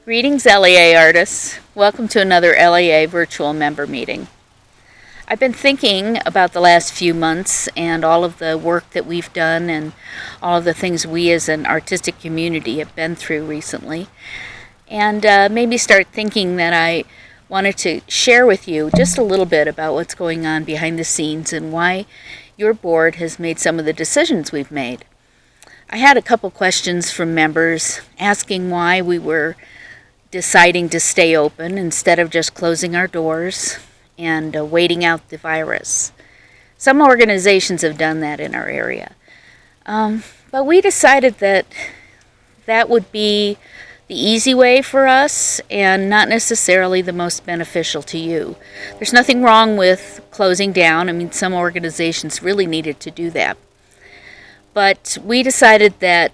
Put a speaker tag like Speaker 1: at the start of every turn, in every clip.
Speaker 1: Greetings, LAA artists. Welcome to another LAA virtual member meeting. I've been thinking about the last few months and all of the work that we've done and all of the things we as an artistic community have been through recently, and maybe start thinking that I wanted to share with you just a little bit about what's going on behind the scenes and why your board has made some of the decisions we've made. I had a couple questions from members asking why we were deciding to stay open instead of just closing our doors and waiting out the virus. Some organizations have done that in our area. But we decided that that would be the easy way for us and not necessarily the most beneficial to you. There's nothing wrong with closing down. I mean, some organizations really needed to do that. But we decided that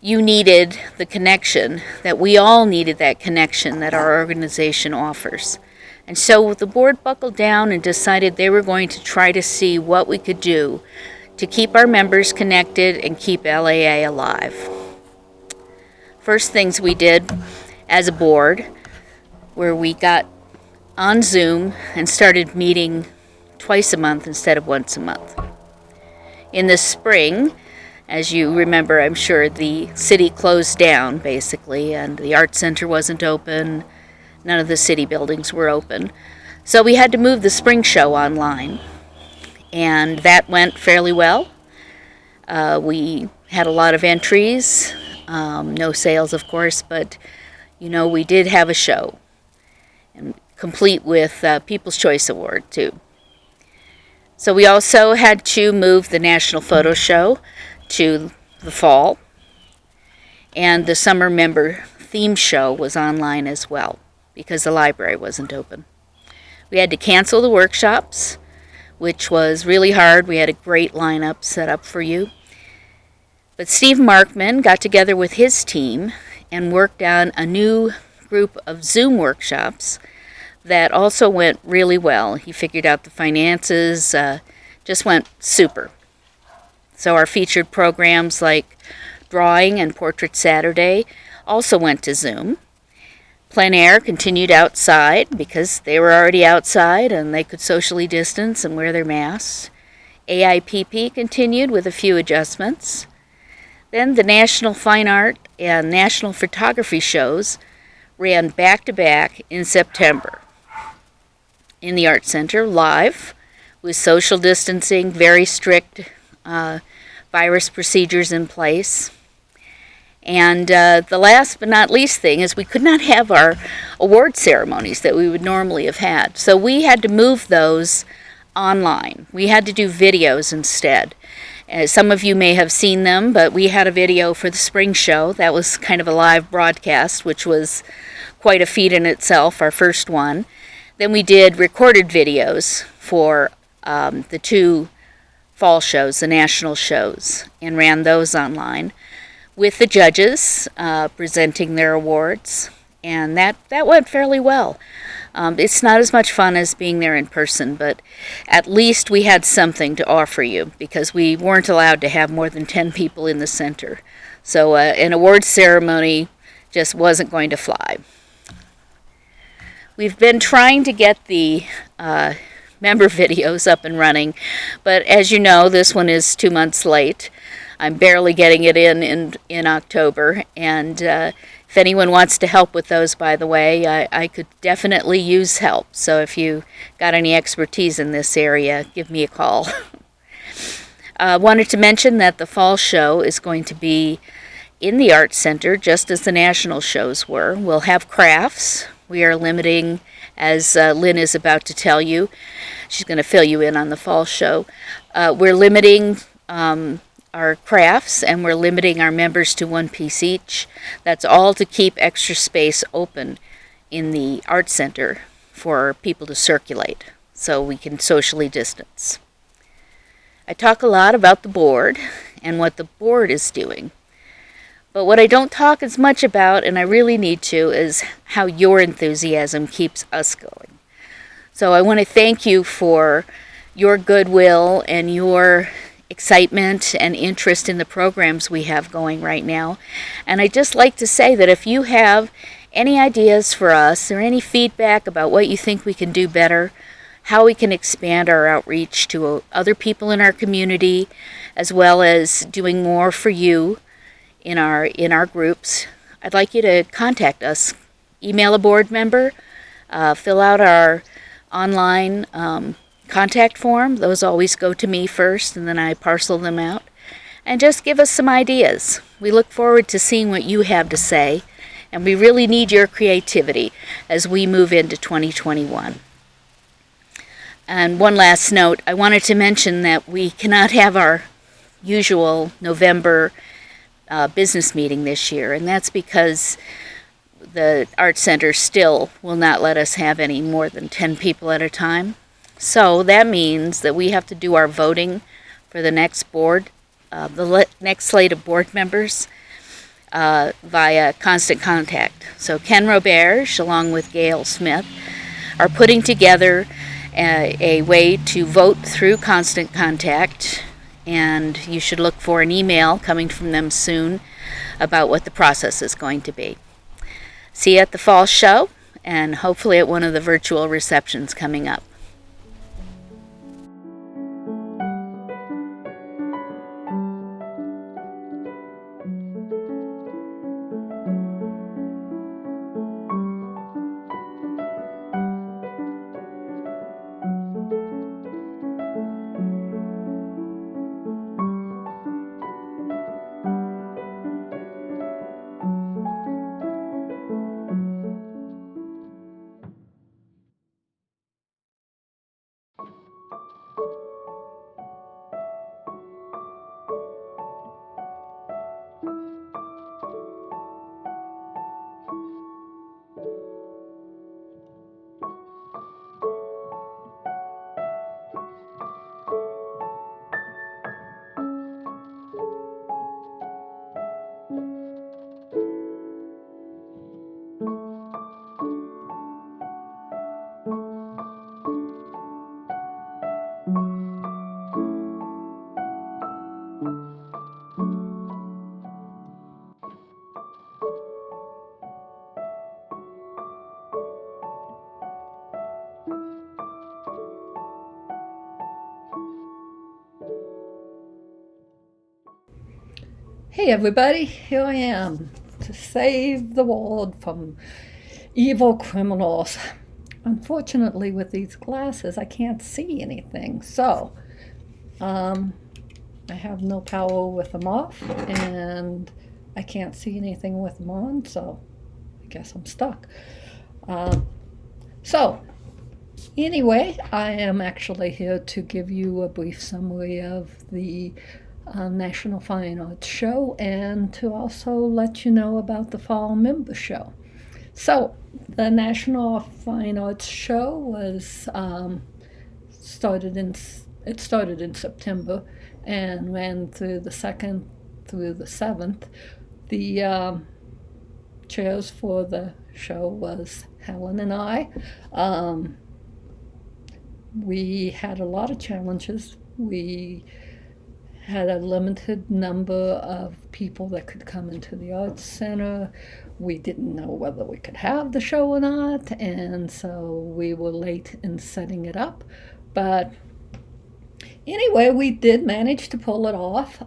Speaker 1: you needed the connection, that we all needed that connection that our organization offers. And so the board buckled down and decided they were going to try to see what we could do to keep our members connected and keep LAA alive. First things we did as a board, where we got on Zoom and started meeting twice a month instead of once a month. In the spring, as you remember, I'm sure, the city closed down, basically, and the art center wasn't open. None of the city buildings were open. So we had to move the spring show online, and that went fairly well. We had a lot of entries, no sales, of course, but, we did have a show, and complete with People's Choice Award, too. So we also had to move the National Photo Show to the fall, and the summer member theme show was online as well because the library wasn't open. We had to cancel the workshops, which was really hard. We had a great lineup set up for you. But Steve Markman got together with his team and worked on a new group of Zoom workshops that also went really well. He figured out the finances, just went super. So our featured programs like Drawing and Portrait Saturday also went to Zoom. Plein Air continued outside because they were already outside and they could socially distance and wear their masks. AIPP continued with a few adjustments. Then the National Fine Art and National Photography shows ran back-to-back in September. In the Art Center, live, with social distancing, very strict virus procedures in place. And the last but not least thing is we could not have our award ceremonies that we would normally have had. So we had to move those online. We had to do videos instead. Some of you may have seen them, but we had a video for the spring show. That was kind of a live broadcast, which was quite a feat in itself, our first one. Then we did recorded videos for the two fall shows, the national shows, and ran those online with the judges presenting their awards, and that went fairly well. It's not as much fun as being there in person, but at least we had something to offer you because we weren't allowed to have more than 10 people in the center. So an awards ceremony just wasn't going to fly. We've been trying to get the member videos up and running, but as you know, this one is 2 months late. I'm barely getting it in October, and if anyone wants to help with those, by the way, I could definitely use help. So if you got any expertise in this area, give me a call. Wanted to mention that the fall show is going to be in the Art Center, just as the national shows were. We'll have crafts. We are limiting, as Lynn is about to tell you. She's going to fill you in on the fall show. We're limiting our crafts, and we're limiting our members to one piece each. That's all to keep extra space open in the Art Center for people to circulate so we can socially distance. I talk a lot about the board and what the board is doing. But what I don't talk as much about, and I really need to, is how your enthusiasm keeps us going. So I want to thank you for your goodwill and your excitement and interest in the programs we have going right now. And I'd just like to say that if you have Any ideas for us or any feedback about what you think we can do better, how we can expand our outreach to other people in our community, as well as doing more for you in our groups, I'd like you to contact us. Email a board member, fill out our online contact form. Those always go to me first, and then I parcel them out. And just give us some ideas. We look forward to seeing what you have to say, and we really need your creativity as we move into 2021. And one last note, I wanted to mention that we cannot have our usual November business meeting this year, and that's because the Art Center still will not let us have any more than 10 people at a time. So that means that we have to do our voting for the next next slate of board members via Constant Contact. So Ken Roberge, along with Gail Smith, are putting together a way to vote through Constant Contact, and you should look for an email coming from them soon about what the process is going to be. See you at the fall show, and hopefully at one of the virtual receptions coming up.
Speaker 2: Hey everybody, here I am to save the world from evil criminals. Unfortunately, with these glasses, I can't see anything, so I have no power with them off, and I can't see anything with them on, so I guess I'm stuck. So, anyway, I am actually here to give you a brief summary of the National Fine Arts Show, and to also let you know about the Fall Member Show. So, the National Fine Arts Show was started in September and ran through the 2nd through the 7th. The chairs for the show was Helen and I. We had a lot of challenges. We had a limited number of people that could come into the Arts Center. We didn't know whether we could have the show or not, and so we were late in setting it up. But anyway, we did manage to pull it off,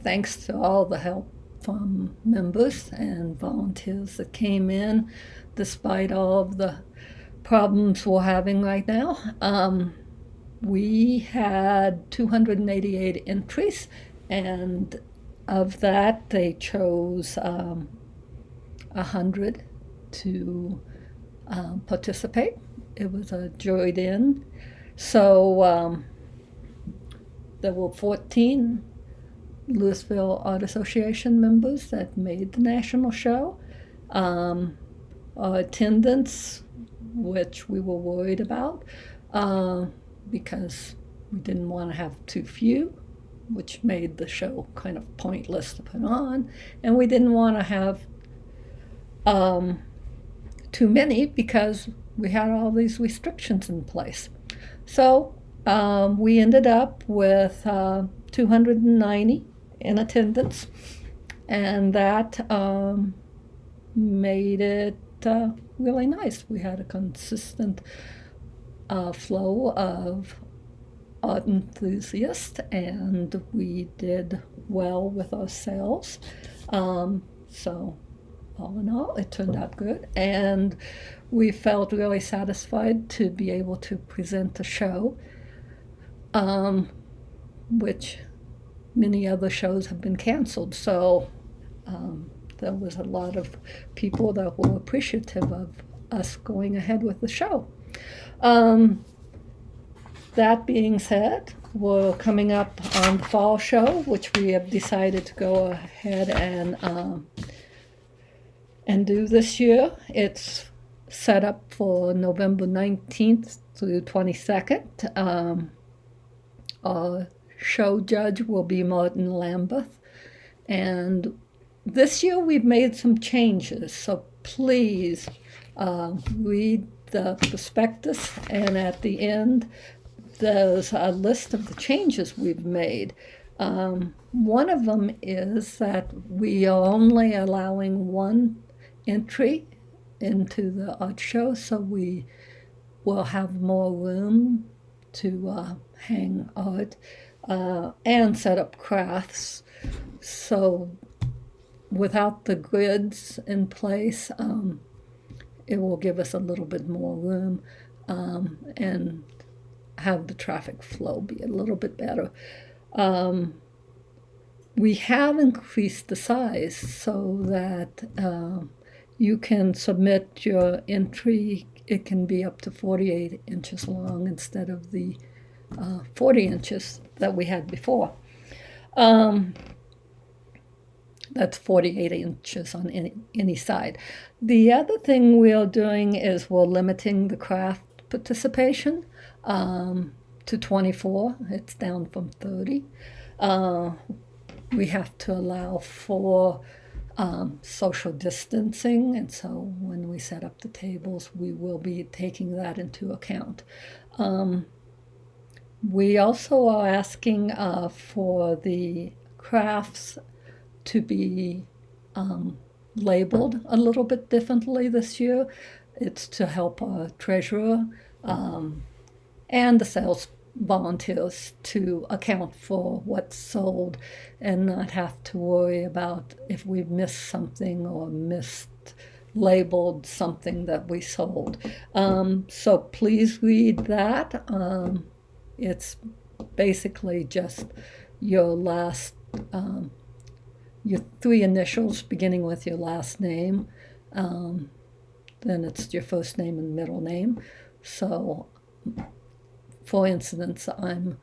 Speaker 2: thanks to all the help from members and volunteers that came in, despite all of the problems we're having right now. We had 288 entries, and of that, they chose 100 to participate. It was a juried in. So there were 14 Louisville Art Association members that made the national show. Our attendance, which we were worried about, because we didn't want to have too few, which made the show kind of pointless to put on, and we didn't want to have too many because we had all these restrictions in place. So we ended up with 290 in attendance, and that made it really nice. We had a consistent flow of art enthusiasts, and we did well with our sales. So all in all, it turned out good, and we felt really satisfied to be able to present the show, which many other shows have been canceled. So there was a lot of people that were appreciative of us going ahead with the show. That being said, we're coming up on the fall show, which we have decided to go ahead and do this year. It's set up for November 19th through 22nd. Our show judge will be Martin Lambeth. And this year we've made some changes, so please read the prospectus, and at the end there's a list of the changes we've made. One of them is that we are only allowing one entry into the art show, so we will have more room to hang art and set up crafts. So without the grids in place, it will give us a little bit more room and have the traffic flow be a little bit better. We have increased the size so that you can submit your entry. It can be up to 48 inches long instead of the 40 inches that we had before. That's 48 inches on any side. The other thing we're doing is we're limiting the craft participation to 24. It's down from 30. We have to allow for social distancing, and so when we set up the tables, we will be taking that into account. We also are asking for the crafts to be labeled a little bit differently this year. It's to help our treasurer and the sales volunteers to account for what's sold and not have to worry about if we've missed something or mislabeled something that we sold. So please read that. It's basically just your last, your three initials beginning with your last name. Then it's your first name and middle name. So, for instance, I'm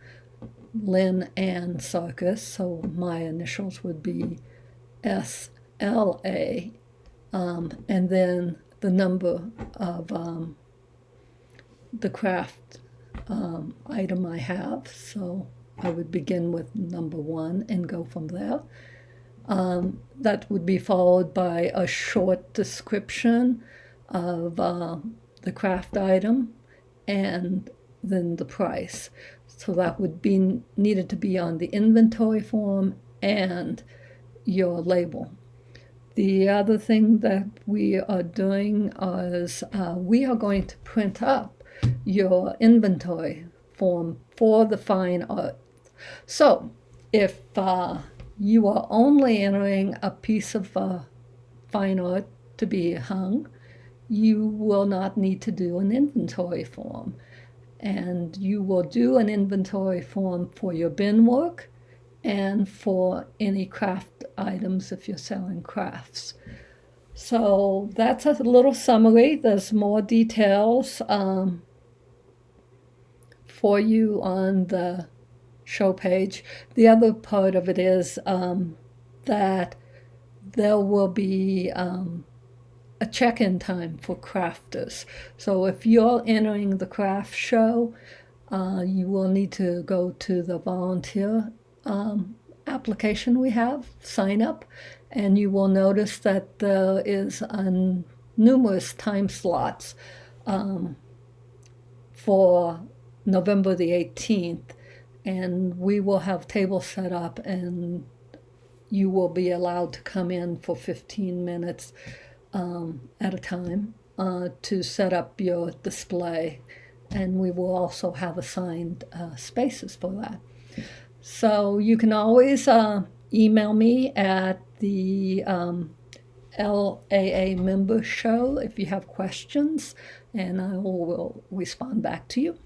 Speaker 2: Lynn Ann Sarkis, so my initials would be SLA, and then the number of the craft item I have. So I would begin with number 1 and go from there. That would be followed by a short description of the craft item and then the price. So that would be needed to be on the inventory form and your label. The other thing that we are doing is we are going to print up your inventory form for the fine art. So if you are only entering a piece of fine art to be hung, you will not need to do an inventory form. And you will do an inventory form for your bin work and for any craft items if you're selling crafts. So that's a little summary. There's more details for you on the show page. The other part of it is that there will be a check-in time for crafters. So if you're entering the craft show, you will need to go to the volunteer application we have, sign up, and you will notice that there is numerous time slots for November the 18th, and we will have tables set up, and you will be allowed to come in for 15 minutes at a time to set up your display. And we will also have assigned spaces for that. So you can always email me at the LAA member show if you have questions, and I will respond back to you.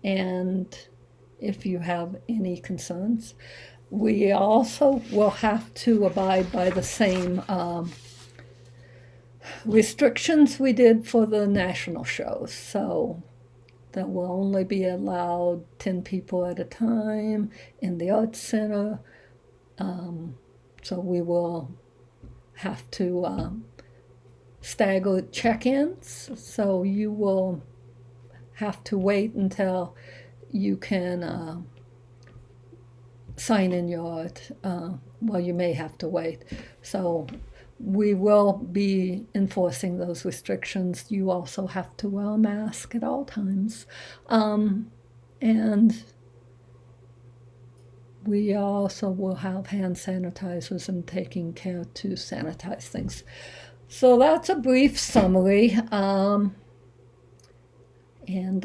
Speaker 2: And if you have any concerns, we also will have to abide by the same restrictions we did for the national shows. So that will only be allowed 10 people at a time in the Arts Center. So we will have to stagger check-ins. So you will have to wait until you can sign in your art. Well, you may have to wait. So we will be enforcing those restrictions. You also have to wear a mask at all times. And we also will have hand sanitizers and taking care to sanitize things. So that's a brief summary. And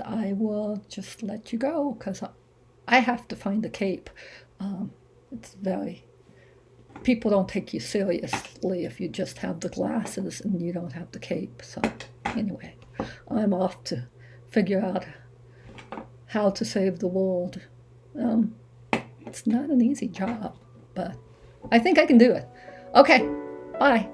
Speaker 2: I will just let you go because I have to find a cape. It's very, people don't take you seriously if you just have the glasses and you don't have the cape. So anyway, I'm off to figure out how to save the world. It's not an easy job, but I think I can do it. Okay, bye.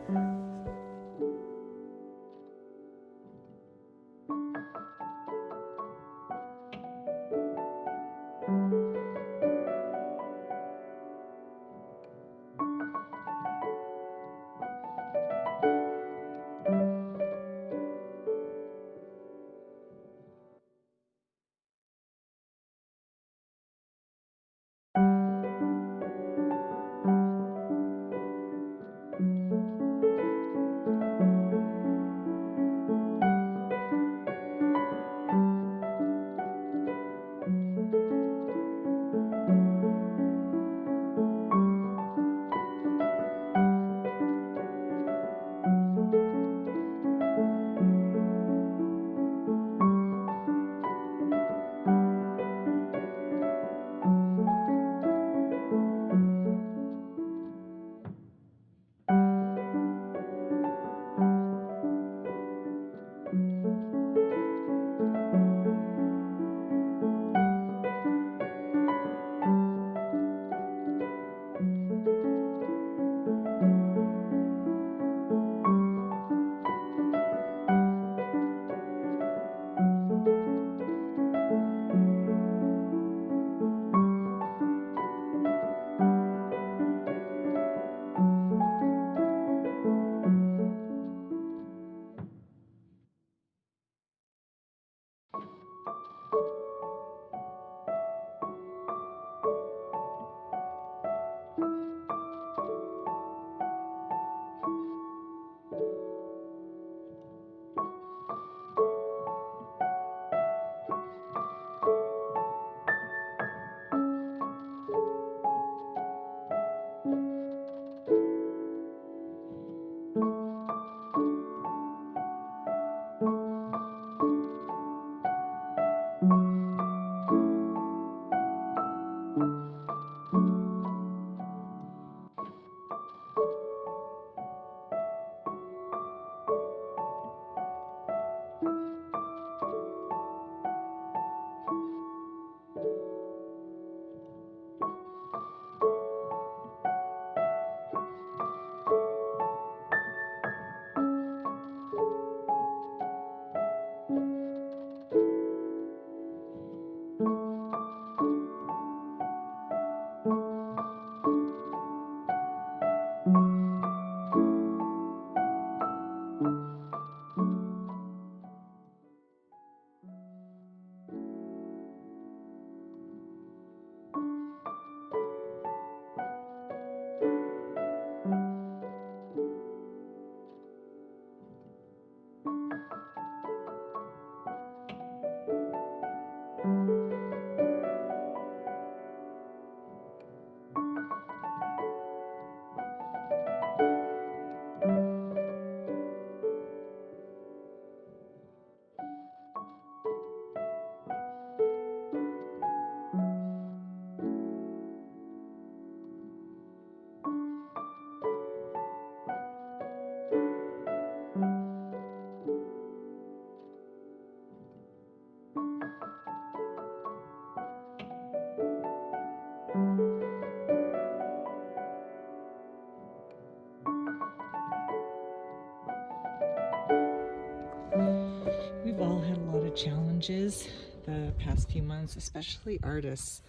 Speaker 3: challenges the past few months, especially artists.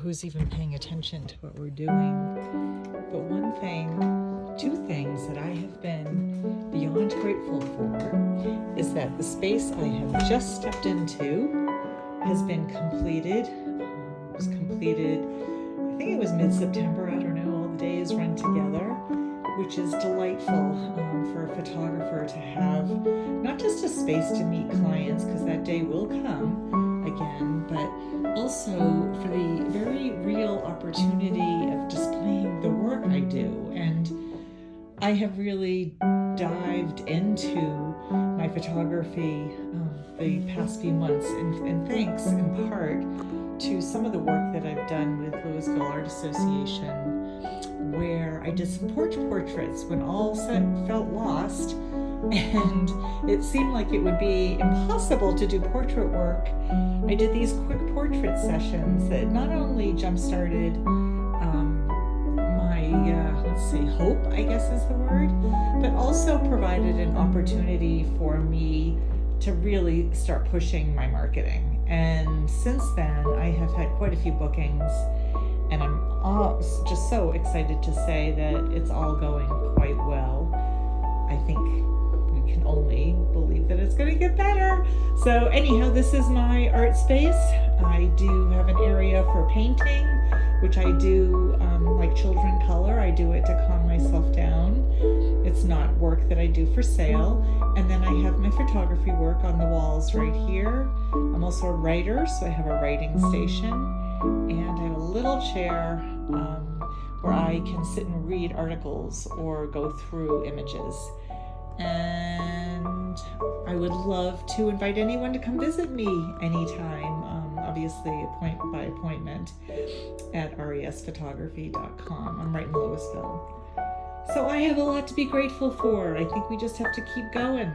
Speaker 3: Who's even paying attention to what we're doing? But two things that I have been beyond grateful for is that the space I have just stepped into has been completed. It was completed, I think it was mid-September, I don't know, all the days run together, which is delightful for a photographer to have not just a space to meet clients, because that day will come again, but also for the very real opportunity of displaying the work I do. And I have really dived into my photography the past few months, and thanks in part to some of the work that I've done with Louisville Art Association, where I did some portraits when all felt lost, and it seemed like it would be impossible to do portrait work. I did these quick portrait sessions that not only jump-started my hope, I guess is the word, but also provided an opportunity for me to really start pushing my marketing. And since then, I have had quite a few bookings, and I'm just so excited to say that it's all going quite well. I think we can only believe that it's going to get better. So anyhow, this is my art space. I do have an area for painting, which I do like children color. I do it to calm myself down. It's not work that I do for sale. And then I have my photography work on the walls right here. I'm also a writer, so I have a writing station. And I have a little chair where I can sit and read articles or go through images. And I would love to invite anyone to come visit me anytime, obviously by appointment at resphotography.com. I'm right in Louisville. So I have a lot to be grateful for. I think we just have to keep going.